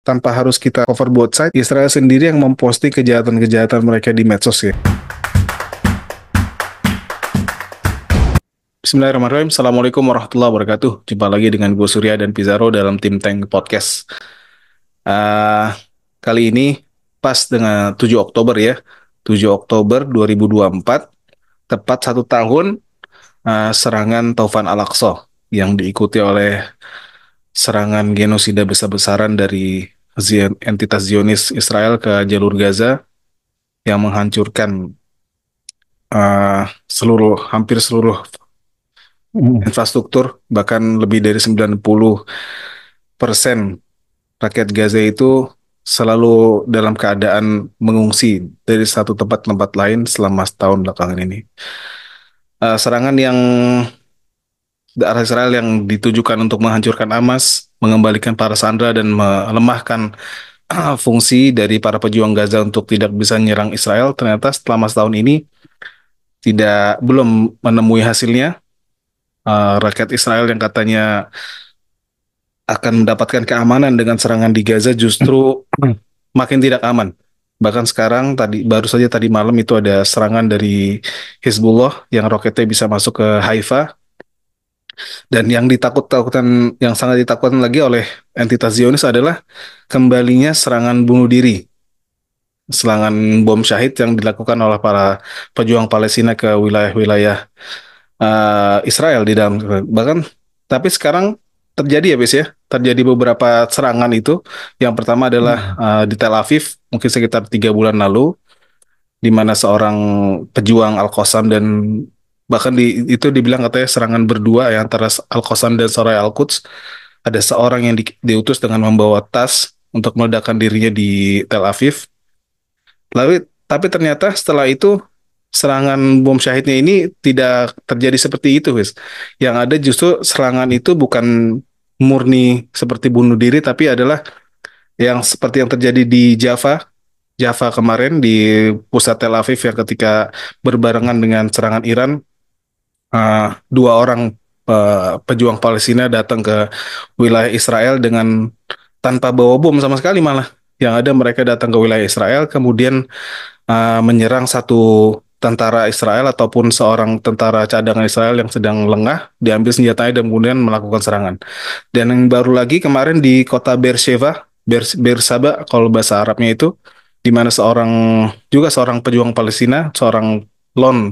tanpa harus kita cover both side, Israel sendiri yang memposting kejahatan-kejahatan mereka di medsos ya. Bismillahirrahmanirrahim. Assalamualaikum warahmatullahi wabarakatuh. Jumpa lagi dengan gue Surya dan Pizarro dalam Tim Tank Podcast. Kali ini pas dengan 7 Oktober ya. 7 Oktober 2024, tepat 1 tahun serangan Taufan Al-Aqsa yang diikuti oleh serangan genosida besar-besaran dari entitas Zionis Israel ke jalur Gaza yang menghancurkan hampir seluruh infrastruktur, bahkan lebih dari 90% rakyat Gaza itu selalu dalam keadaan mengungsi dari satu tempat ke tempat lain selama setahun belakangan ini. Serangan yang arah Israel yang ditujukan untuk menghancurkan Hamas, mengembalikan para sandera dan melemahkan fungsi dari para pejuang Gaza untuk tidak bisa menyerang Israel, ternyata setelah setahun ini belum menemui hasilnya. Rakyat Israel yang katanya akan mendapatkan keamanan dengan serangan di Gaza justru makin tidak aman. Bahkan sekarang baru saja tadi malam itu ada serangan dari Hizbullah yang roketnya bisa masuk ke Haifa. Dan yang sangat ditakutkan lagi oleh entitas Zionis adalah kembalinya serangan bunuh diri, serangan bom syahid yang dilakukan oleh para pejuang Palestina ke wilayah-wilayah Israel di dalam. Bahkan tapi sekarang terjadi terjadi beberapa serangan itu. Yang pertama adalah di Tel Aviv mungkin sekitar 3 bulan lalu, di mana seorang pejuang Al-Qassam dan bahkan itu dibilang katanya serangan berdua ya antara Al-Qassam dan Soraya Al-Quds. Ada seorang yang diutus dengan membawa tas untuk meledakkan dirinya di Tel Aviv. Tapi ternyata setelah itu serangan bom syahidnya ini tidak terjadi seperti itu, guys. Yang ada justru serangan itu bukan murni seperti bunuh diri, tapi adalah yang seperti yang terjadi di Jaffa kemarin di pusat Tel Aviv yang ketika berbarengan dengan serangan Iran, 2 orang pejuang Palestina datang ke wilayah Israel dengan tanpa bawa bom sama sekali malah. Yang ada mereka datang ke wilayah Israel, kemudian menyerang satu tentara Israel ataupun seorang tentara cadangan Israel yang sedang lengah, diambil senjatanya dan kemudian melakukan serangan. Dan yang baru lagi kemarin di kota Beersheba kalau bahasa Arabnya itu, di mana seorang pejuang Palestina, seorang lone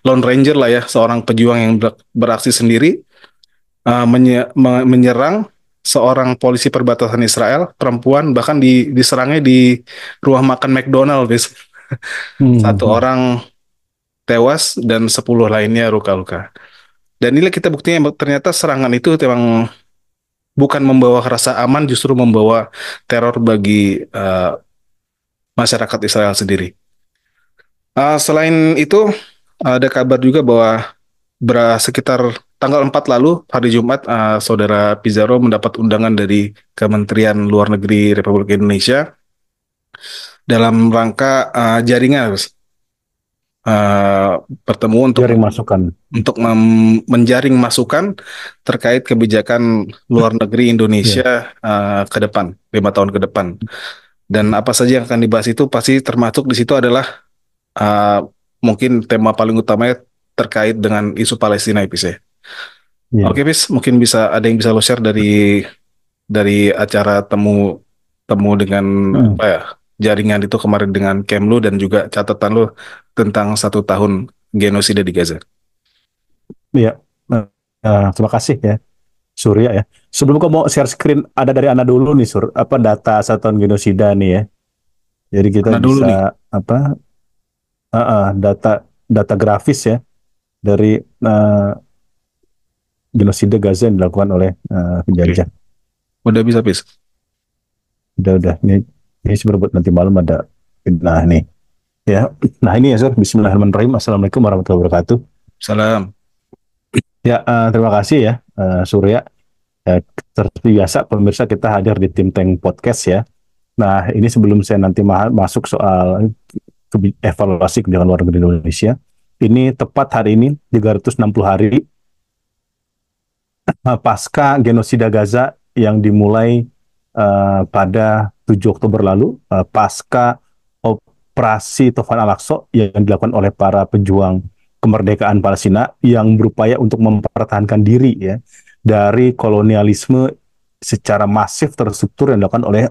ranger lah ya, seorang pejuang yang beraksi sendiri, menyerang seorang polisi perbatasan Israel, perempuan, bahkan diserangnya di rumah makan McDonald, guys. 1 orang tewas dan 10 lainnya luka-luka. Dan inilah kita buktinya ternyata serangan itu memang bukan membawa rasa aman, justru membawa teror bagi masyarakat Israel sendiri. Selain itu, ada kabar juga bahwa sekitar tanggal 4 lalu, hari Jumat, Saudara Pizarro mendapat undangan dari Kementerian Luar Negeri Republik Indonesia dalam rangka jaringan bertemu untuk menjaring masukan terkait kebijakan luar negeri Indonesia ke depan, 5 tahun ke depan. Dan apa saja yang akan dibahas itu pasti termasuk di situ adalah mungkin tema paling utamanya terkait dengan isu Palestina, Ipis ya. Oke, Pis, mungkin ada yang bisa lo share dari acara temu dengan jaringan itu kemarin dengan Kemlu dan juga catatan lo tentang 1 tahun genosida di Gaza. Iya, terima kasih ya Surya ya. Sebelum kamu mau share screen, ada dari Ana dulu nih data 1 tahun genosida nih ya. Jadi kita Ana bisa data grafis ya dari genosida Gaza yang dilakukan oleh penjajah. Udah bisa, Pis? Udah. Ini sebenarnya nanti malam ada. Nah nih ya. Nah ini ya Sur. Bismillahirrahmanirrahim. Assalamualaikum warahmatullahi wabarakatuh. Salam. Ya, terima kasih ya Surya. Seperti biasa pemirsa, kita hadir di Tim Tank Podcast ya. Nah ini sebelum saya nanti masuk soal evaluasi kebijakan luar negeri Indonesia, ini tepat hari ini 360 hari pasca genosida Gaza yang dimulai pada 7 Oktober lalu, pasca operasi Tofan Al-Aqsa yang dilakukan oleh para pejuang kemerdekaan Palestina yang berupaya untuk mempertahankan diri ya dari kolonialisme secara masif terstruktur yang dilakukan oleh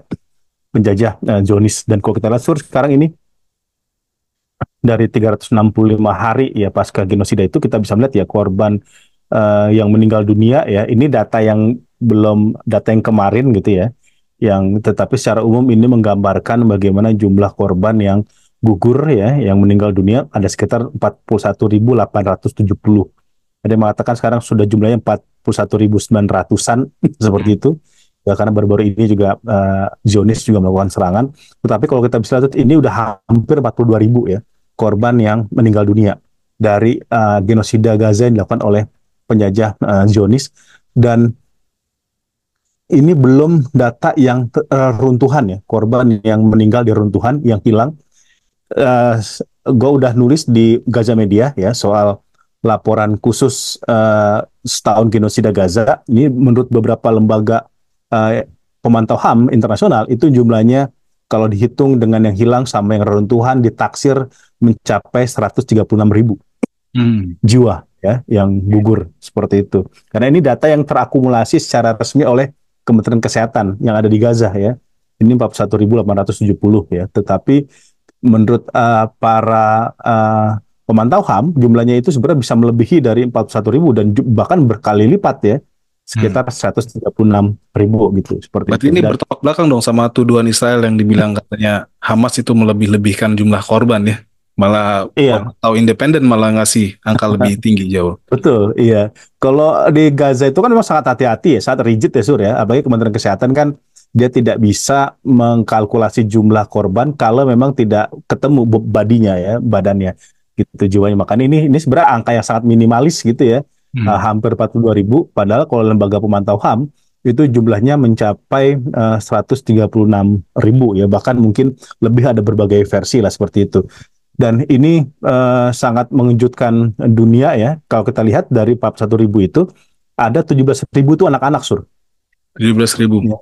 penjajah Zionis. Dan kalau kita lihat sekarang ini dari 365 hari ya pasca genosida itu, kita bisa melihat ya korban yang meninggal dunia ya. Ini data yang belum data yang kemarin gitu ya. Yang tetapi secara umum ini menggambarkan bagaimana jumlah korban yang gugur ya, yang meninggal dunia ada sekitar 41.870. Ada yang mengatakan sekarang sudah jumlahnya 41.900-an seperti itu. Ya, karena baru-baru ini juga Zionis juga melakukan serangan. Tetapi kalau kita bisa lihat ini udah hampir 42.000 ya korban yang meninggal dunia dari genosida Gaza yang dilakukan oleh penjajah Zionis. Dan ini belum data yang runtuhan ya, korban yang meninggal di runtuhan, yang hilang. Gue udah nulis di Gaza Media ya soal laporan khusus setahun genosida Gaza. Ini menurut beberapa lembaga pemantau HAM internasional itu jumlahnya kalau dihitung dengan yang hilang sama yang reruntuhan ditaksir mencapai 136.000 jiwa ya yang gugur seperti itu. Karena ini data yang terakumulasi secara resmi oleh Kementerian Kesehatan yang ada di Gaza ya. Ini 41.870 ya. Tetapi menurut para pemantau HAM jumlahnya itu sebenarnya bisa melebihi dari 41.000 dan bahkan berkali lipat ya. Sekitar 136.000 gitu seperti Berarti itu. ini Dan bertolak belakang dong sama tuduhan Israel yang dibilang katanya Hamas itu melebih-lebihkan jumlah korban ya. Malah iya, pemantau independen malah ngasih angka lebih tinggi jauh. betul, iya. Kalau di Gaza itu kan memang sangat hati-hati ya, sangat rigid ya Sur ya. Apalagi Kementerian Kesehatan kan dia tidak bisa mengkalkulasi jumlah korban kalau memang tidak ketemu badinya ya, badannya gitu jiwanya. Makanya ini sebenarnya angka yang sangat minimalis gitu ya. Hampir 42.000. Padahal kalau lembaga pemantau HAM itu jumlahnya mencapai 136.000 ya, bahkan mungkin lebih, ada berbagai versi lah seperti itu. Dan ini sangat mengejutkan dunia ya. Kalau kita lihat dari 41.000 itu, ada 17.000 itu anak-anak, Sur. 17.000. Ya.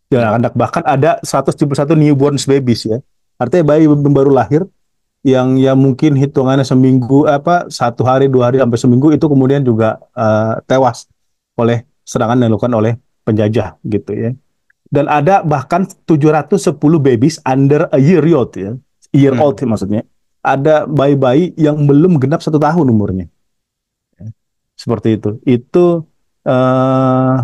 Ya, anak, bahkan ada 171 newborn babies ya. Artinya bayi baru lahir yang ya mungkin hitungannya seminggu, satu hari, 2 hari sampai seminggu itu kemudian juga tewas oleh serangan yang dilakukan oleh penjajah gitu ya. Dan ada bahkan 710 babies under a year old ya. Year old maksudnya. Ada bayi-bayi yang belum genap 1 tahun umurnya. Seperti itu. Itu eh,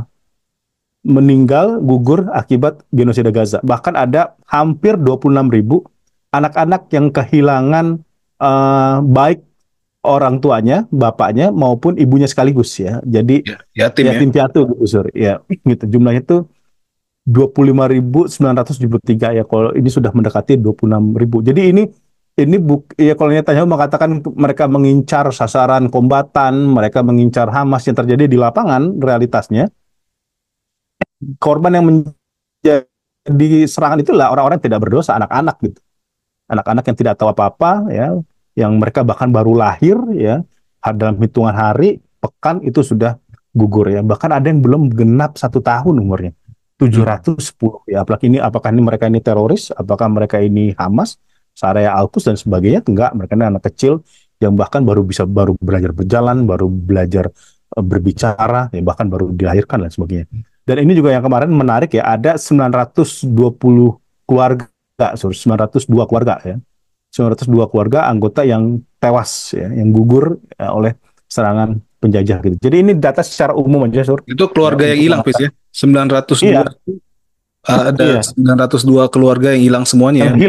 meninggal, gugur akibat genosida Gaza. Bahkan ada hampir 26.000 anak-anak yang kehilangan baik orang tuanya, bapaknya maupun ibunya sekaligus ya. Jadi Ya, yatim ya. yatim piatu gitu, Sur. Ya, gitu. Jumlahnya itu 25.973 ya. Kalau ini sudah mendekati 26.000. Jadi ini ya kalau Netanyahu mengatakan mereka mengincar sasaran kombatan, mereka mengincar Hamas, yang terjadi di lapangan realitasnya korban yang menjadi serangan itulah orang-orang yang tidak berdosa, anak-anak gitu. Anak-anak yang tidak tahu apa-apa ya, yang mereka bahkan baru lahir ya, dalam hitungan hari, pekan itu sudah gugur ya. Bahkan ada yang belum genap 1 tahun umurnya. 710 ya. Apakah ini mereka ini teroris? Apakah mereka ini Hamas? Syariah Al-Quds dan sebagainya? Enggak, mereka ini anak kecil yang bahkan baru belajar berjalan, baru belajar berbicara, ya bahkan baru dilahirkan dan sebagainya. Dan ini juga yang kemarin menarik ya, ada 920 keluarga, 902 keluarga ya. 902 keluarga anggota yang tewas ya, yang gugur ya, oleh serangan penjajah gitu. Jadi ini data secara umum aja, Sur. Itu Ya, keluarga yang untuk hilang, Pis ya. 902. iya, Ada iya, 902 keluarga yang hilang semuanya ya.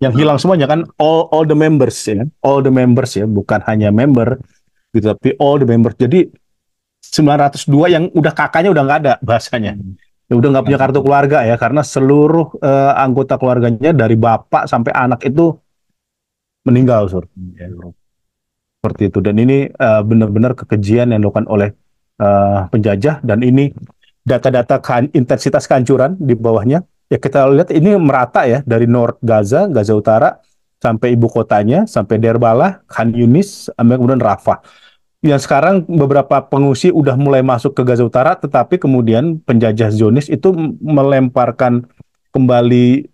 yang hilang semuanya kan, all the members ya, all the members ya, bukan hanya member gitu, tapi all the members. Jadi 902 yang udah kakaknya udah nggak ada bahasanya. Ya udah nggak punya kartu keluarga ya, karena seluruh anggota keluarganya dari bapak sampai anak itu meninggal, Sur. Ya, seperti itu. Dan ini benar-benar kekejian yang dilakukan oleh penjajah, dan ini data-data intensitas kehancuran di bawahnya. Ya kita lihat ini merata ya, dari North Gaza, Gaza Utara, sampai ibu kotanya, sampai Derbalah, Khan Yunis, sampai kemudian Rafah. yang sekarang beberapa pengungsi udah mulai masuk ke Gaza Utara, tetapi kemudian penjajah Zionis itu melemparkan kembali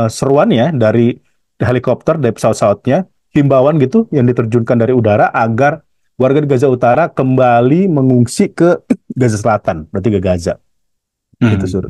seruannya dari helikopter, dari pesawat-pesawatnya, himbauan gitu yang diterjunkan dari udara agar warga di Gaza Utara kembali mengungsi ke Gaza Selatan, berarti ke Gaza, gitu Hmm. Sur.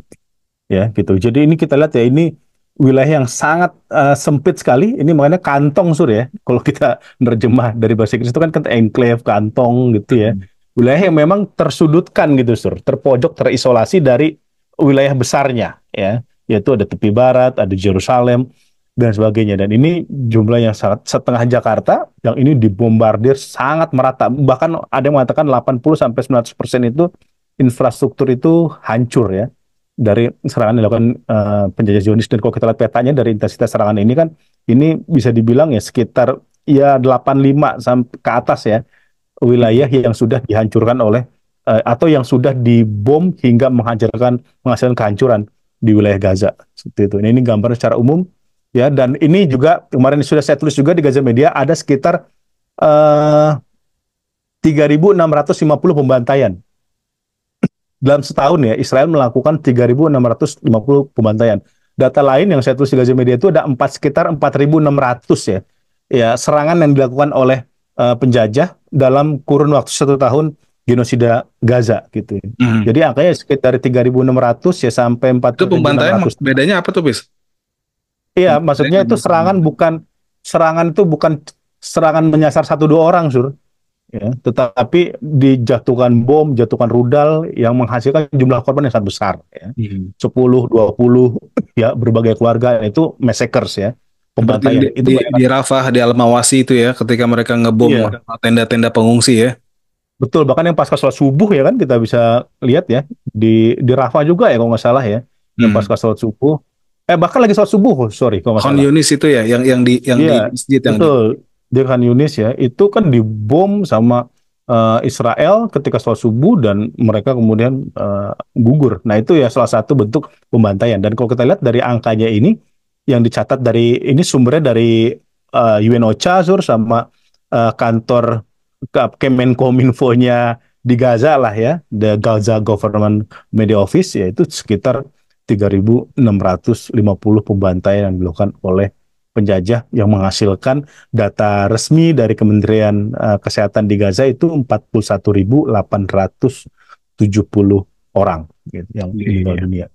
Ya, gitu. Jadi ini kita lihat ya, ini wilayah yang sangat sempit sekali. Ini makanya kantong Sur ya. Kalau kita nerjemah dari bahasa Inggris itu kan enclave, kantong gitu ya. Hmm. Wilayah yang memang tersudutkan gitu Sur, terpojok, terisolasi dari wilayah besarnya ya. Yaitu ada tepi barat, ada Yerusalem dan sebagainya. Dan ini jumlah yang sangat setengah Jakarta yang ini dibombardir sangat merata. Bahkan ada yang mengatakan 80 sampai 100% itu infrastruktur itu hancur ya dari serangan yang dilakukan penjajah Zionis. Dan kalau kita lihat petanya dari intensitas serangan ini kan ini bisa dibilang ya sekitar ya 85 sampai ke atas ya wilayah Hmm. yang sudah dihancurkan oleh atau yang sudah dibom hingga menghasilkan kehancuran di wilayah Gaza seperti itu. Nah, ini gambar secara umum ya, dan ini juga kemarin sudah saya tulis juga di Gaza Media ada sekitar 3.650 pembantaian dalam setahun ya. Israel melakukan 3.650 pembantaian. Data lain yang saya tulis di Gaza Media itu ada sekitar 4.600 ya. Ya, serangan yang dilakukan oleh penjajah dalam kurun waktu 1 tahun genosida Gaza gitu. Hmm. Jadi angkanya sekitar 3.600 ya sampai Itu pembantaian 4.600. bedanya apa tuh, Bis? Iya, Pembantaian maksudnya itu dengan pembantaian. serangan itu bukan serangan menyasar satu dua orang, Sur. Ya, tetapi dijatuhkan bom, jatuhkan rudal yang menghasilkan jumlah korban yang sangat besar ya. Hmm. 10, 20 ya berbagai keluarga itu massacres ya, Seperti yang pembantaian. Itu banyak. di Rafah, di Al-Mawasi itu ya, ketika mereka ngebom Iya, tenda-tenda pengungsi ya. betul. Bahkan yang pasca sholat subuh ya kan kita bisa lihat ya di Rafah juga ya kalau nggak salah ya, yang Hmm. pasca sholat subuh. Bahkan lagi sholat subuh, sorry kalau nggak Khan salah. Yunis itu ya, yang di Iya, masjid yang di. betul. Di Khan Yunis ya, itu kan dibom sama Israel ketika sholat subuh dan mereka kemudian gugur. Nah, itu ya salah satu bentuk pembantaian. Dan kalau kita lihat dari angkanya ini, yang dicatat dari ini sumbernya dari UNOCHA, Sur, sama kantor Kemenkominfo-nya di Gaza lah ya, The Gaza Government Media Office, yaitu sekitar 3.650 pembantaian yang dilakukan oleh penjajah yang menghasilkan data resmi dari Kementerian Kesehatan di Gaza itu 41.870 orang gitu, yang meninggal Iya. dunia.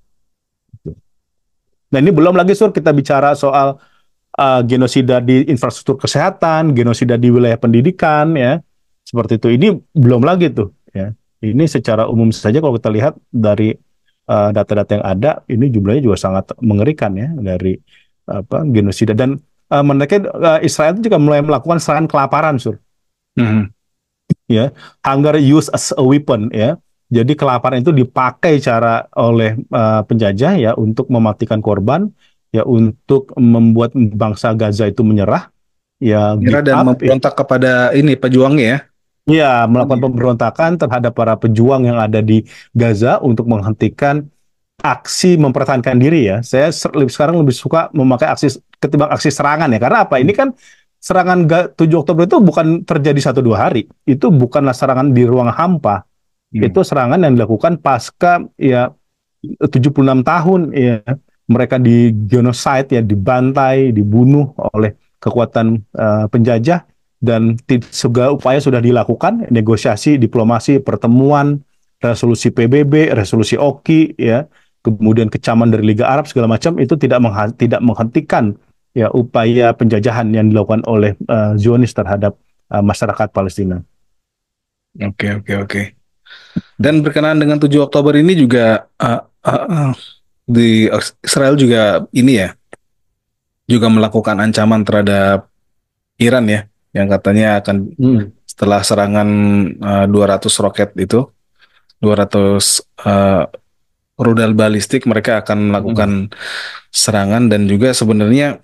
Nah, ini belum lagi Sur kita bicara soal genosida di infrastruktur kesehatan, genosida di wilayah pendidikan ya. Seperti itu. Ini belum lagi tuh ya. Ini secara umum saja kalau kita lihat dari data-data yang ada, ini jumlahnya juga sangat mengerikan ya dari apa genosida. Dan mereka Israel itu juga mulai melakukan serangan kelaparan, Sur. Hmm. Ya, hunger used as a weapon ya. Jadi kelaparan itu dipakai cara oleh penjajah ya untuk mematikan korban, ya untuk membuat bangsa Gaza itu menyerah, ya Menyerah give dan up ya. memberontak kepada ini pejuangnya ya. Ya, melakukan pemberontakan terhadap para pejuang yang ada di Gaza untuk menghentikan aksi mempertahankan diri ya. Saya sekarang lebih suka memakai aksi ketimbang aksi serangan ya. Karena apa? Ini kan serangan 7 Oktober itu bukan terjadi 1 2 hari. Itu bukanlah serangan di ruang hampa. Hmm. Itu serangan yang dilakukan pasca ya 76 tahun ya mereka di genocide ya, dibantai, dibunuh oleh kekuatan penjajah, dan segala upaya sudah dilakukan, negosiasi, diplomasi, pertemuan, resolusi PBB, resolusi OKI ya, kemudian kecaman dari Liga Arab segala macam itu tidak menghentikan ya upaya penjajahan yang dilakukan oleh Zionis terhadap masyarakat Palestina. Oke, oke, oke. Dan berkenaan dengan 7 Oktober ini juga di Israel juga ini ya, juga melakukan ancaman terhadap Iran ya, yang katanya akan Hmm. setelah serangan 200 roket itu, 200 rudal balistik, mereka akan melakukan Hmm. serangan. Dan juga sebenarnya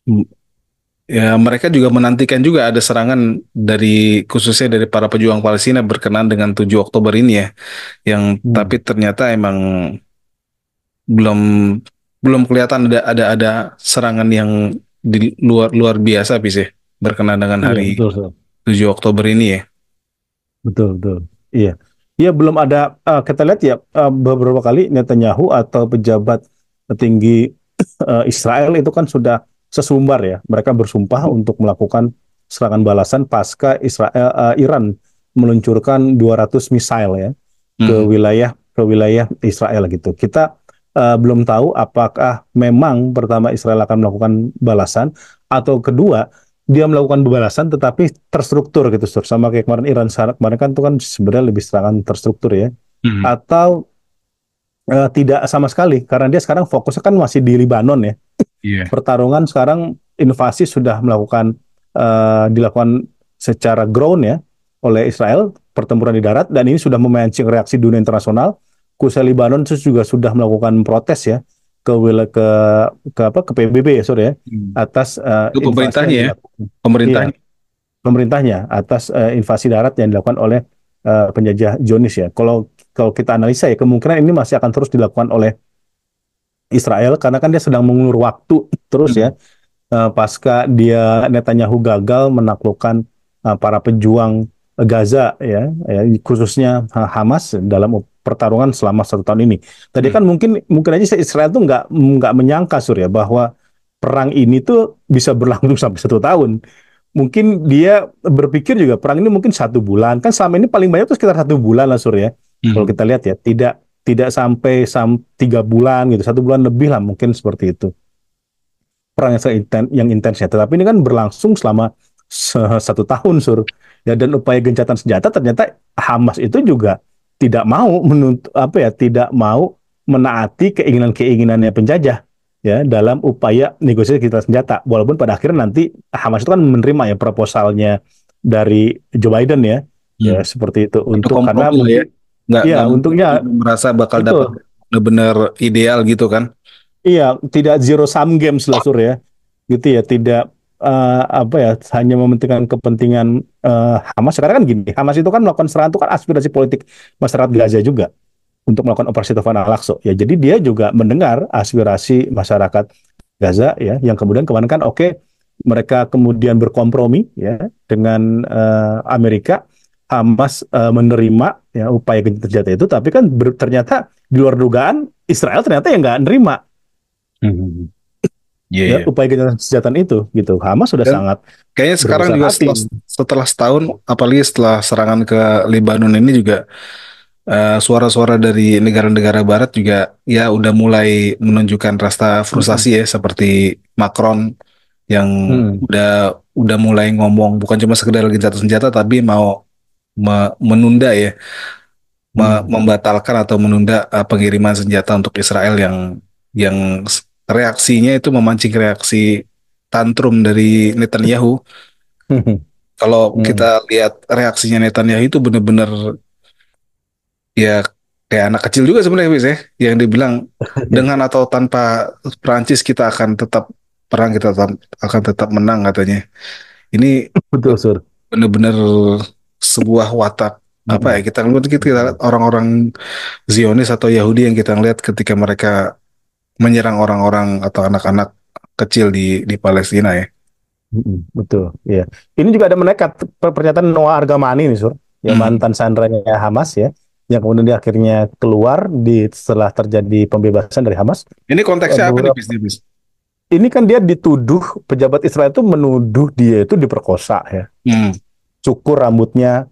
mm, ya mereka juga menantikan juga ada serangan dari khususnya dari para pejuang Palestina berkenaan dengan 7 Oktober ini ya, yang Hmm. tapi ternyata emang belum belum kelihatan ada serangan yang di luar luar biasa sih berkenaan dengan Iya, hari betul, Sob. 7 Oktober ini ya. Betul, betul. Iya. Iya, belum ada, kita lihat ya, beberapa kali Netanyahu atau pejabat tinggi Israel itu kan sudah sesumbar ya. Mereka bersumpah untuk melakukan serangan balasan pasca Iran meluncurkan 200 misail ya Hmm. ke wilayah Israel gitu. Kita belum tahu apakah memang pertama Israel akan melakukan balasan atau kedua dia melakukan balasan tetapi terstruktur gitu Sur. Sama kayak kemarin Iran kemarin kan itu kan sebenarnya lebih serangan terstruktur ya, Hmm. atau tidak sama sekali karena dia sekarang fokusnya kan masih di Libanon ya. Iya. Pertarungan sekarang invasi sudah dilakukan secara ground ya oleh Israel, pertempuran di darat, dan ini sudah memancing reaksi dunia internasional. Khususnya Libanon itu juga sudah melakukan protes ya ke ke PBB ya sorry ya, Hmm. atas Itu invasi pemerintahnya yang ya, dilakukan. Iya, pemerintahnya. pemerintahnya atas invasi darat yang dilakukan oleh penjajah Zionis ya. Kalau kalau kita analisa ya, kemungkinan ini masih akan terus dilakukan oleh Israel karena kan dia sedang mengulur waktu terus Hmm. ya, pasca dia Netanyahu gagal menaklukkan para pejuang Gaza ya, ya khususnya Hamas dalam pertarungan selama 1 tahun ini. Tadi Hmm. kan mungkin mungkin aja Israel tuh nggak menyangka Surya bahwa perang ini tuh bisa berlangsung sampai 1 tahun. Mungkin dia berpikir juga perang ini mungkin 1 bulan. Kan selama ini paling banyak tuh sekitar 1 bulan lah Surya. Kalau Hmm. kita lihat ya, tidak tidak sampai 3 bulan gitu, 1 bulan lebih lah mungkin seperti itu perang yang intensnya. Tetapi ini kan berlangsung selama 1 tahun, Sur. Ya, dan upaya gencatan senjata ternyata Hamas itu juga tidak mau tidak mau menaati keinginan-keinginannya penjajah ya dalam upaya negosiasi gencatan senjata. Walaupun pada akhirnya nanti Hamas itu kan menerima ya proposalnya dari Joe Biden ya, Hmm. ya seperti itu Untuk untuk karena kompromi lah ya. mungkin Nggak ya untungnya merasa bakal dapat betul. benar-benar ideal gitu kan. Iya, tidak zero sum games lah Sur ya, gitu ya. Tidak hanya mementingkan kepentingan Hamas. Sekarang kan gini, Hamas itu kan melakukan serangan itu kan aspirasi politik masyarakat Gaza juga untuk melakukan operasi Tufan Al-Aqsa. Ya, jadi dia juga mendengar aspirasi masyarakat Gaza ya, yang kemudian kemarin kan oke, mereka kemudian berkompromi ya dengan Amerika. Hamas menerima ya upaya gencatan senjata itu, tapi kan ternyata di luar dugaan Israel ternyata yang nggak nerima Hmm. Iya, ya iya. upaya gencatan senjata itu gitu. Hamas sudah Dan sangat kayaknya sekarang berbesar juga hati. setelah setahun, apalagi setelah serangan ke Lebanon ini juga suara-suara dari negara-negara Barat juga ya udah mulai menunjukkan rasa frustasi Mm-mm. ya, seperti Macron yang Mm-mm. udah udah mulai ngomong bukan cuma sekedar gencatan senjata tapi mau menunda ya, Mm. membatalkan atau menunda pengiriman senjata untuk Israel yang reaksinya itu memancing reaksi tantrum dari Netanyahu. Kalau kita Mm. lihat reaksinya Netanyahu itu benar-benar ya kayak anak kecil juga sebenarnya Bis ya, yang dibilang dengan atau tanpa Prancis kita akan tetap perang, kita akan tetap menang katanya. Ini Betul, Sur. benar-benar sebuah watak apa ya, Mm-mm. kita lihat orang-orang Zionis atau Yahudi yang kita lihat ketika mereka menyerang orang-orang atau anak-anak kecil di Palestina ya. Mm-mm. Betul, ya. Ini juga ada menekat pernyataan Noah Argamani nih, Sur, yang Hmm. mantan sandranya Hamas ya, yang kemudian dia akhirnya keluar setelah terjadi pembebasan dari Hamas. Ini konteksnya apa nih Beberapa Bis? Bis? ini kan dia dituduh pejabat Israel itu menuduh dia itu diperkosa ya, Hmm. cukur rambutnya,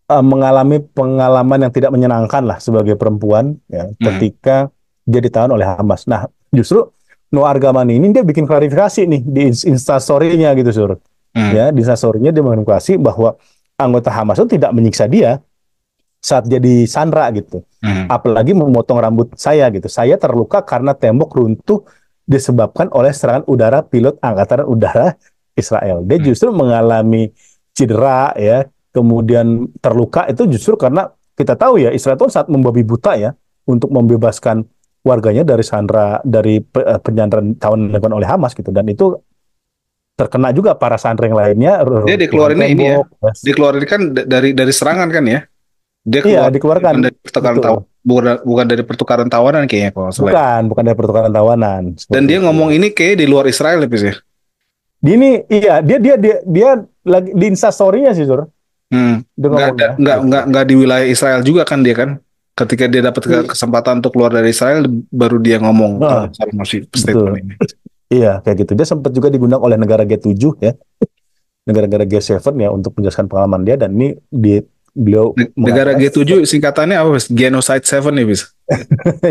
mengalami pengalaman yang tidak menyenangkan lah sebagai perempuan ya Hmm. ketika dia ditahan oleh Hamas. Nah, justru Noah Argamani ini dia bikin klarifikasi nih di Instastory-nya gitu, Sur. Hmm. Ya, di Instastory-nya dia mengklarifikasi bahwa anggota Hamas itu tidak menyiksa dia saat dia disandra gitu. Hmm. Apalagi memotong rambut saya gitu. Saya terluka karena tembok runtuh disebabkan oleh serangan udara pilot Angkatan Udara Israel. Dia Hmm. justru mengalami cedera ya, kemudian terluka itu justru karena kita tahu ya Israel itu saat membabi buta ya untuk membebaskan warganya dari sandra dari penyanderaan tahun dilakukan oleh Hamas gitu, dan itu terkena juga para sandera yang lainnya Dia runtuhan dikeluarinnya ini ya, tembok. Yes. dikeluarin kan dari serangan kan ya. Dia Iya, keluar dikeluarkan. bukan dari pertukaran Betul. tawanan, bukan dari pertukaran tawanan kayaknya kalau nggak salah ya. Bukan dari pertukaran tawanan Dan seperti dia itu. ngomong ini kayak di luar Israel ya, Pis, ya. Dia ini iya dia lagi di Instastory-nya sih, Sur. Dia Nggak ngomong ada, ya gitu. nggak di wilayah Israel juga kan dia kan. Ketika dia dapat kesempatan untuk keluar dari Israel, baru dia ngomong kalau Nah, masih statement betul. ini. Iya, kayak gitu. Dia sempat juga digundang oleh negara G7 ya, negara-negara G7 ya untuk menjelaskan pengalaman dia, dan ini beliau Negara mengatakan G7 singkatannya apa, Bis? Genocide Seven ya, Bis?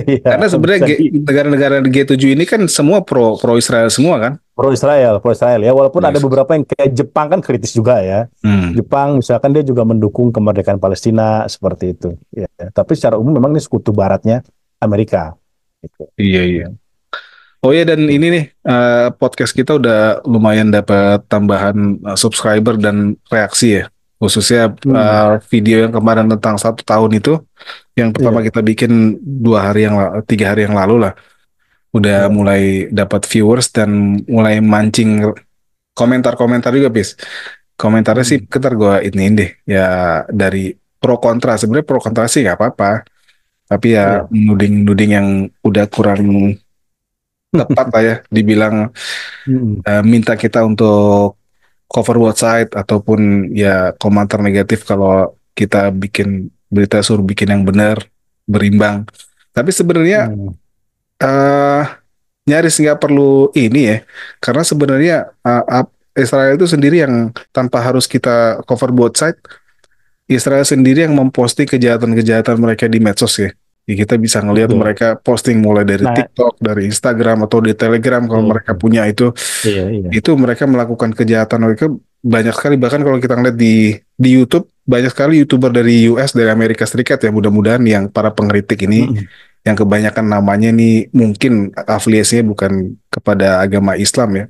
iya, Karena sebenarnya bisa di negara-negara G7 ini kan semua pro Israel semua kan. pro Israel ya, walaupun ada Yes. beberapa yang kayak Jepang kan kritis juga ya. Hmm. Jepang misalkan dia juga mendukung kemerdekaan Palestina seperti itu ya. Tapi secara umum memang ini sekutu baratnya Amerika gitu. Iya, iya. Ya. Oh ya, dan ini nih, podcast kita udah lumayan dapat tambahan subscriber dan reaksi ya. Khususnya Hmm. video yang kemarin tentang 1 tahun itu, yang pertama Iya, kita bikin 3 hari yang lalu lah, udah iya. mulai dapat viewers dan mulai mancing komentar-komentar juga, bis. Komentarnya sih, Hmm. ketar gue ini deh, ya dari pro kontra. Sebenarnya pro kontra sih nggak apa-apa, tapi ya Iya. nuding-nuding yang udah kurang tepat lah ya, dibilang Hmm. minta kita untuk cover website ataupun ya komentar negatif kalau kita bikin berita, suruh bikin yang benar, berimbang. Tapi sebenarnya Hmm. eh nyaris nggak perlu ini ya, karena sebenarnya Israel itu sendiri yang tanpa harus kita cover both side, Israel sendiri yang memposting kejahatan-kejahatan mereka di medsos ya. Ya, kita bisa ngelihat Betul. mereka posting mulai dari Nah, TikTok, dari Instagram atau di Telegram kalau iya, mereka punya iya, iya. itu mereka melakukan kejahatan mereka banyak sekali. Bahkan kalau kita ngeliat di YouTube, banyak sekali YouTuber dari US, dari Amerika Serikat ya, mudah-mudahan yang para pengkritik ini Hmm. yang kebanyakan namanya nih mungkin afiliasinya bukan kepada agama Islam ya.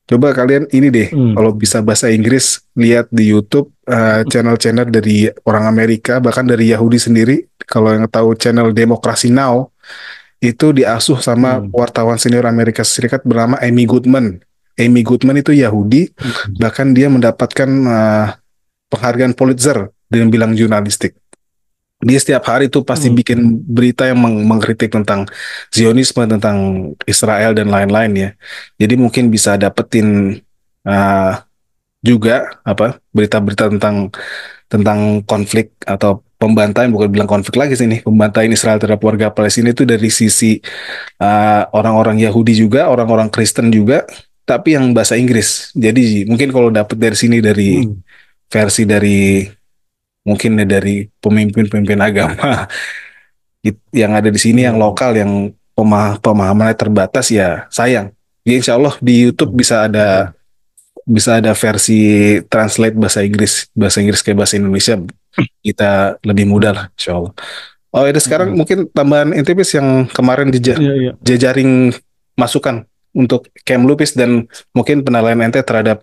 Coba kalian ini deh, Hmm. kalau bisa bahasa Inggris, lihat di YouTube channel-channel dari orang Amerika, bahkan dari Yahudi sendiri. Kalau yang tahu channel Demokrasi Now, itu diasuh sama Hmm. wartawan senior Amerika Serikat bernama Amy Goodman. Amy Goodman itu Yahudi, Hmm. bahkan dia mendapatkan penghargaan Pulitzer dengan bilang jurnalistik. Dia setiap hari tuh pasti Hmm. bikin berita yang mengkritik tentang Zionisme, tentang Israel dan lain-lain ya. Jadi mungkin bisa dapetin uh, juga apa berita-berita tentang konflik atau pembantaian, bukan bilang konflik lagi sih, nih pembantaian Israel terhadap warga Palestina itu dari sisi orang-orang Yahudi juga, orang-orang Kristen juga, tapi yang bahasa Inggris. Jadi mungkin kalau dapet dari sini, dari Hmm. versi dari mungkin dari pemimpin-pemimpin agama yang ada di sini, yang Iya, iya. lokal, yang pemahamannya terbatas, ya sayang. Ya, insya Allah di YouTube Hmm. Betul. bisa ada versi translate bahasa Inggris kayak bahasa Indonesia, kita lebih mudah lah, Hmm. insya Allah. Oh, itu sekarang Hmm. mungkin tambahan NTPs yang kemarin Iya, iya. jejaring masukan untuk Kemlupis dan mungkin penilaian ente terhadap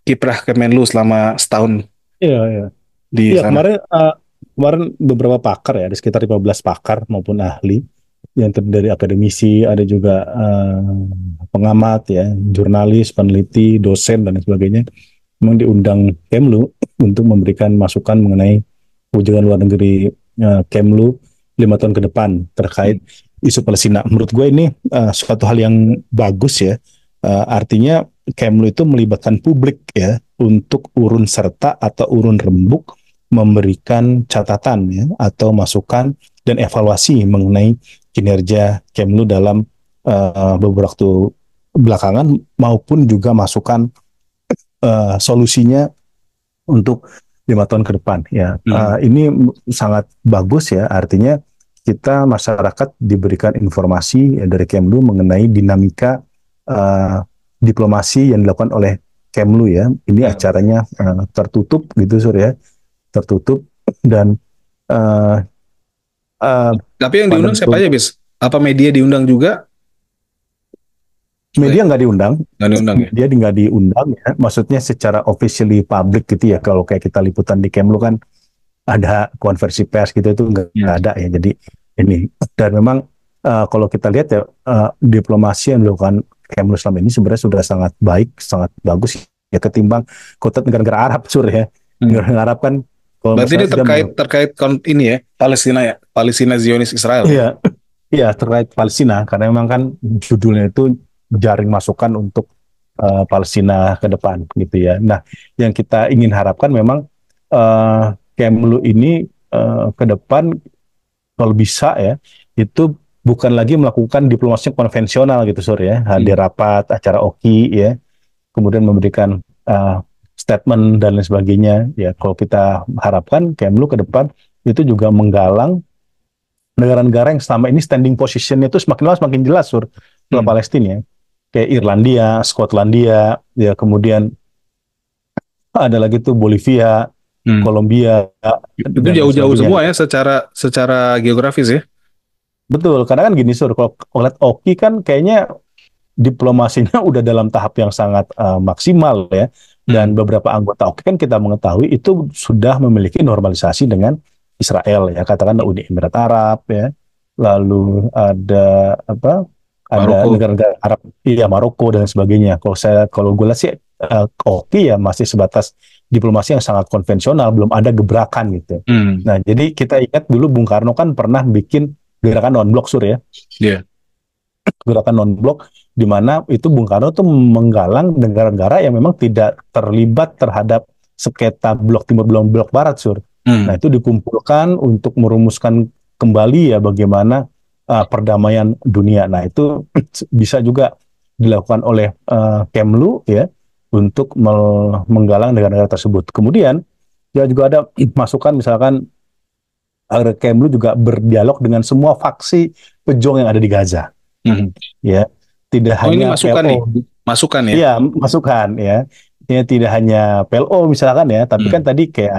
kiprah Kemenlu selama setahun Iya, iya. di Iya, sana. kemarin beberapa pakar ya, ada sekitar 15 pakar maupun ahli yang terdiri dari akademisi, ada juga pengamat ya, jurnalis, peneliti, dosen dan lain sebagainya. Memang diundang Kemlu untuk memberikan masukan mengenai kebijakan luar negeri Kemlu 5 tahun ke depan terkait isu Palestina. Menurut gue ini suatu hal yang bagus ya. Artinya Kemlu itu melibatkan publik ya untuk urun serta atau urun rembuk memberikan catatan ya atau masukan dan evaluasi mengenai kinerja Kemlu dalam beberapa waktu belakangan maupun juga masukan solusinya untuk 5 tahun ke depan ya. Hmm. Ini sangat bagus ya, artinya kita masyarakat diberikan informasi ya, dari Kemlu mengenai dinamika diplomasi yang dilakukan oleh Kemlu ya. Ini Ya. acaranya tertutup gitu Surya, tertutup dan uh, uh, Tapi yang pada diundang siapa aja, bis? Apa media diundang juga? media nggak diundang, Nggak diundang ya? media nggak diundang ya. Maksudnya secara officially public gitu ya. Kalau kayak kita liputan di Kemlu kan ada konversi pers gitu itu nggak Hmm. ada ya. Jadi ini dan memang kalau kita lihat ya diplomasi yang dilakukan Kemlu selama ini sebenarnya sudah sangat baik, sangat bagus ya ketimbang kota negara-negara Arab sur ya. Hmm. Negara Arab kan kalau Berarti misalnya ini sudah terkait ini ya, Palestina ya, Palestina Zionis Israel ya. iya iya terkait Palestina karena memang kan judulnya itu jaring masukan untuk Palestina ke depan gitu ya. Nah, yang kita ingin harapkan memang Kemlu ini ke depan kalau bisa ya itu bukan lagi melakukan diplomasi konvensional gitu Sur ya, hadir Hmm. rapat acara OKI ya, kemudian memberikan statement dan lain sebagainya ya. Kalau kita harapkan Kemlu ke depan itu juga menggalang negara-negara yang selama ini standing position itu semakin lama semakin jelas Sur ke Hmm. Palestina ya. Kayak Irlandia, Skotlandia, ya kemudian ada lagi tuh Bolivia, Hmm. Kolombia Itu dan lain jauh-jauh sebagainya. semua ya secara secara geografis ya. Betul, karena kan gini Sur, kalau ngeliat Oki kan kayaknya diplomasinya udah dalam tahap yang sangat maksimal ya. Hmm. Dan beberapa anggota Oki kan kita mengetahui itu sudah memiliki normalisasi dengan Israel ya, katakanlah Uni Emirat Arab ya. Lalu ada apa? Ada Maroko. negara-negara Arab, iya Maroko dan sebagainya. Kalau gue lihat sih Oki ya masih sebatas diplomasi yang sangat konvensional, belum ada gebrakan gitu. Hmm. Nah, jadi kita ingat dulu Bung Karno kan pernah bikin gerakan non-blok Sur ya, Iya. gerakan non-blok di mana itu Bung Karno tuh menggalang negara-negara yang memang tidak terlibat terhadap sengketa blok timur blok barat Sur. Nah, Hmm. itu dikumpulkan untuk merumuskan kembali ya bagaimana perdamaian dunia. Nah, itu bisa juga dilakukan oleh Kemlu ya untuk menggalang negara-negara tersebut. Kemudian ya juga ada masukan misalkan Kemlu juga berdialog dengan semua faksi pejuang yang ada di Gaza Hmm. ya, tidak Oh, ini hanya masukan nih, PLO. masukan ya. Iya, masukan ya tidak hanya PLO misalkan ya, tapi kan Hmm. tadi kayak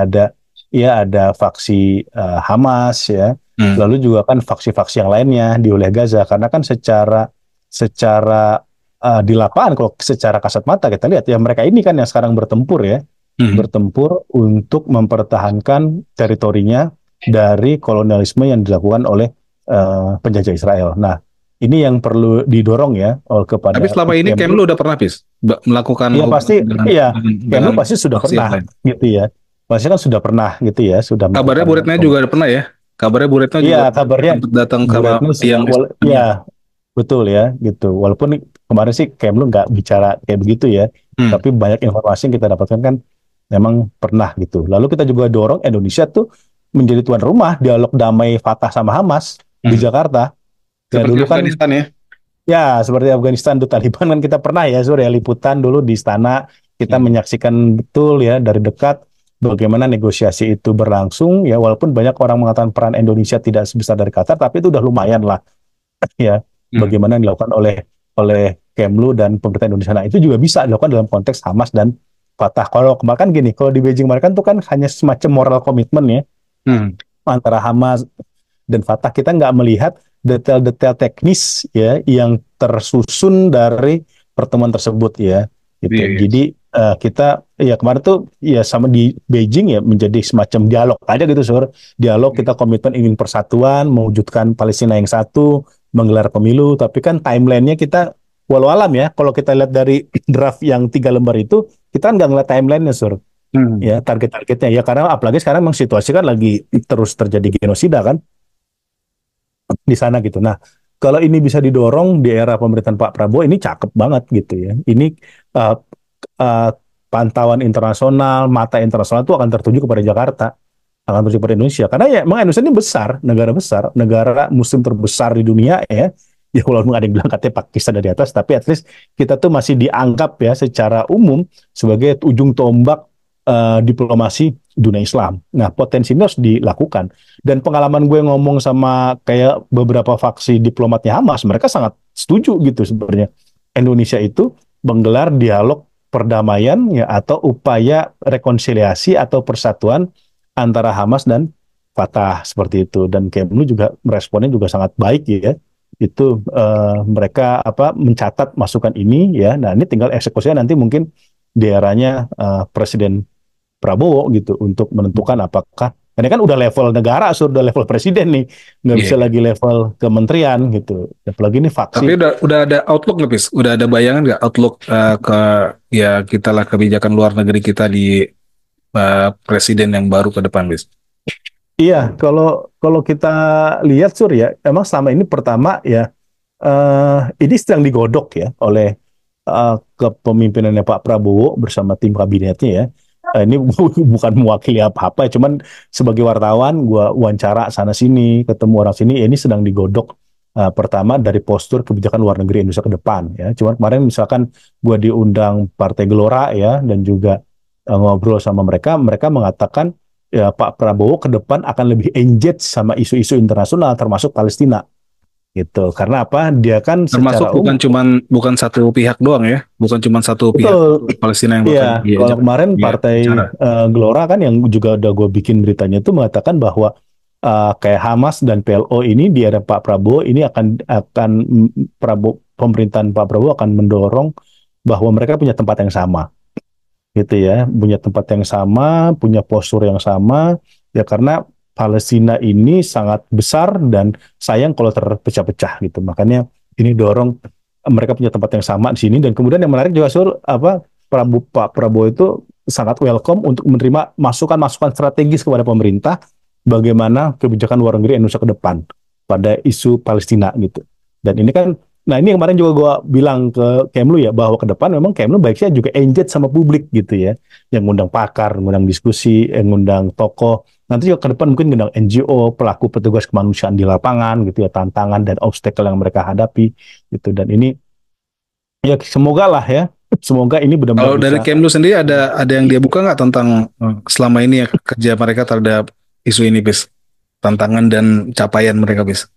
ada faksi Hamas ya, Hmm. lalu juga kan faksi-faksi yang lainnya di wilayah Gaza, karena kan secara di lapangan kalau secara kasat mata kita lihat ya mereka ini kan yang sekarang bertempur ya, Hmm. bertempur untuk mempertahankan teritorinya dari kolonialisme yang dilakukan oleh penjajah Israel. Nah, ini yang perlu didorong ya Tapi kepada selama ini Kemlu. Kemlu udah pernah melakukan Iya pasti, hubungan dengan iya dengan Kemlu pasti sudah faksi yang pernah lain. gitu ya. Pasti kan sudah pernah gitu ya, sudah Kabarnya melakukan Bu Retno juga ada pernah ya. Kabarnya Bu Retno Iya, juga kabarnya sempat datang Bu sama Retno yang iya Islamnya. betul ya gitu. Walaupun kemarin sih Kemlu nggak bicara kayak begitu ya, Hmm. tapi banyak informasi yang kita dapatkan kan memang pernah gitu. Lalu kita juga dorong Indonesia tuh menjadi tuan rumah dialog damai Fatah sama Hamas di Hmm. Jakarta. Ya Seperti dulu kan Afghanistan ya. ya seperti Afghanistan tuh Taliban kan kita pernah ya Sur ya liputan dulu di istana, kita Hmm. menyaksikan betul ya dari dekat bagaimana negosiasi itu berlangsung ya, walaupun banyak orang mengatakan peran Indonesia tidak sebesar dari Qatar, tapi itu udah lumayan lah ya Hmm. bagaimana yang dilakukan oleh Kemlu dan pemerintah Indonesia. Nah, itu juga bisa dilakukan dalam konteks Hamas dan Fatah. Kalau kemarin kan gini, kalau di Beijing kemarin kan tuh kan hanya semacam moral komitmen ya Hmm. antara Hamas dan Fatah, kita nggak melihat detail-detail teknis ya yang tersusun dari pertemuan tersebut ya Iya, gitu. iya. Jadi kita ya kemarin tuh ya sama di Beijing ya menjadi semacam dialog aja gitu Sur. Dialog kita komitmen ingin persatuan, mewujudkan Palestina yang satu, menggelar pemilu, tapi kan timelinenya kita walau alam ya. Kalau kita lihat dari draft yang 3 lembar itu, kita kan nggak ngeliat timelinenya Sur. Hmm. Ya target-targetnya ya karena apalagi sekarang memang situasi kan lagi terus terjadi genosida kan di sana gitu. Nah, kalau ini bisa didorong di era pemerintahan Pak Prabowo ini cakep banget gitu ya. Ini uh, uh, pantauan internasional, mata internasional itu akan tertuju kepada Jakarta, akan tertuju kepada Indonesia. Karena ya memang Indonesia ini besar, negara Muslim terbesar di dunia ya. Ya walaupun ada yang bilang katanya Pakistan dari atas, tapi at least kita tuh masih dianggap ya secara umum sebagai ujung tombak diplomasi dunia Islam. Nah, potensi ini harus dilakukan. Dan pengalaman gue ngomong sama kayak beberapa faksi diplomatnya Hamas, mereka sangat setuju gitu sebenarnya. Indonesia itu menggelar dialog perdamaian ya atau upaya rekonsiliasi atau persatuan antara Hamas dan Fatah seperti itu. Dan Kemlu juga meresponnya juga sangat baik ya. Itu mereka mencatat masukan ini ya. Nah, ini tinggal eksekusinya nanti mungkin di eranya Presiden Prabowo gitu untuk menentukan apakah ini kan udah level negara, sudah level presiden nih, nggak Iya, bisa iya. lagi level kementerian gitu. Apalagi ini Tapi faksi. udah ada outlook nggak, Pis? Udah ada bayangan nggak outlook ke ya kita lah kebijakan luar negeri kita di presiden yang baru ke depan, Pis? Iya, kalau kalau kita lihat Sur ya, emang selama ini pertama ya ini sedang digodok ya oleh kepemimpinannya Pak Prabowo bersama tim kabinetnya ya. ini bukan mewakili apa-apa, cuman sebagai wartawan gua wawancara sana sini, ketemu orang sini, ini sedang digodok pertama dari postur kebijakan luar negeri Indonesia ke depan ya. Cuman kemarin misalkan gua diundang Partai Gelora ya dan juga ngobrol sama mereka, mereka mengatakan ya Pak Prabowo ke depan akan lebih engage sama isu-isu internasional termasuk Palestina gitu. Karena apa? Dia kan Termasuk secara umum. bukan satu pihak doang ya, bukan cuma satu pihak Betul. Palestina yang Iya, bakal kalau diajak kemarin dia Partai bicara. Gelora kan yang juga udah gue bikin beritanya itu mengatakan bahwa kayak Hamas dan PLO ini di era Pak Prabowo ini akan Prabowo, pemerintahan Pak Prabowo akan mendorong bahwa mereka punya tempat yang sama, gitu ya, punya tempat yang sama, punya postur yang sama, ya karena Palestina ini sangat besar dan sayang kalau terpecah-pecah gitu. Makanya ini dorong mereka punya tempat yang sama di sini dan kemudian yang menarik juga Sur, apa Pak Prabowo itu sangat welcome untuk menerima masukan-masukan strategis kepada pemerintah bagaimana kebijakan luar negeri Indonesia ke depan pada isu Palestina gitu. Dan ini kan, nah ini yang kemarin juga gue bilang ke Kemlu ya bahwa ke depan memang Kemlu baiknya juga engage sama publik gitu ya, yang ngundang pakar, ngundang diskusi, yang ngundang tokoh. Nanti juga ke depan mungkin ngundang NGO, pelaku petugas kemanusiaan di lapangan gitu ya, tantangan dan obstacle yang mereka hadapi gitu. Dan ini ya semoga lah ya, semoga ini benar-benar Kalau dari bisa. Kemlu sendiri ada yang dia buka nggak tentang selama ini ya kerja mereka terhadap isu ini, bis? Tantangan dan capaian mereka, bis?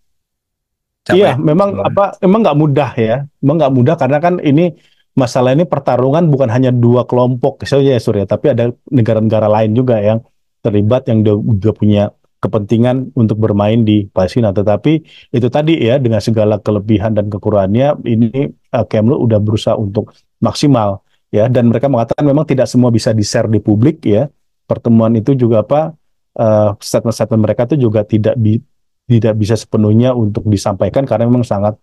Iya, Capaian. memang apa, memang nggak mudah ya, memang nggak mudah karena kan ini masalah ini pertarungan bukan hanya dua kelompok saja ya Surya, tapi ada negara-negara lain juga yang terlibat yang juga punya kepentingan untuk bermain di Palestina. Tetapi itu tadi ya dengan segala kelebihan dan kekurangannya ini Kemlu udah berusaha untuk maksimal ya dan mereka mengatakan memang tidak semua bisa di-share di publik ya. Pertemuan itu juga apa statement-statement mereka itu juga tidak bisa sepenuhnya untuk disampaikan karena memang sangat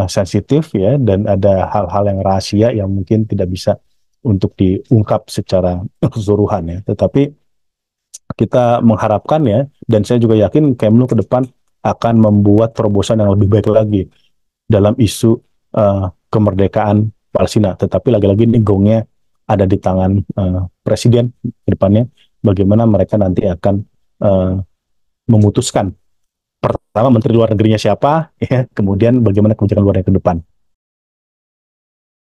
sensitif ya dan ada hal-hal yang rahasia yang mungkin tidak bisa untuk diungkap secara keseluruhan ya. Tetapi kita mengharapkan ya dan saya juga yakin Kemlu ke depan akan membuat terobosan yang lebih baik lagi dalam isu kemerdekaan Palestina. Tetapi lagi-lagi ini gongnya ada di tangan Presiden ke depannya. Bagaimana mereka nanti akan memutuskan pertama Menteri Luar Negerinya siapa, ya, kemudian bagaimana kebijakan luar negeri ke depan.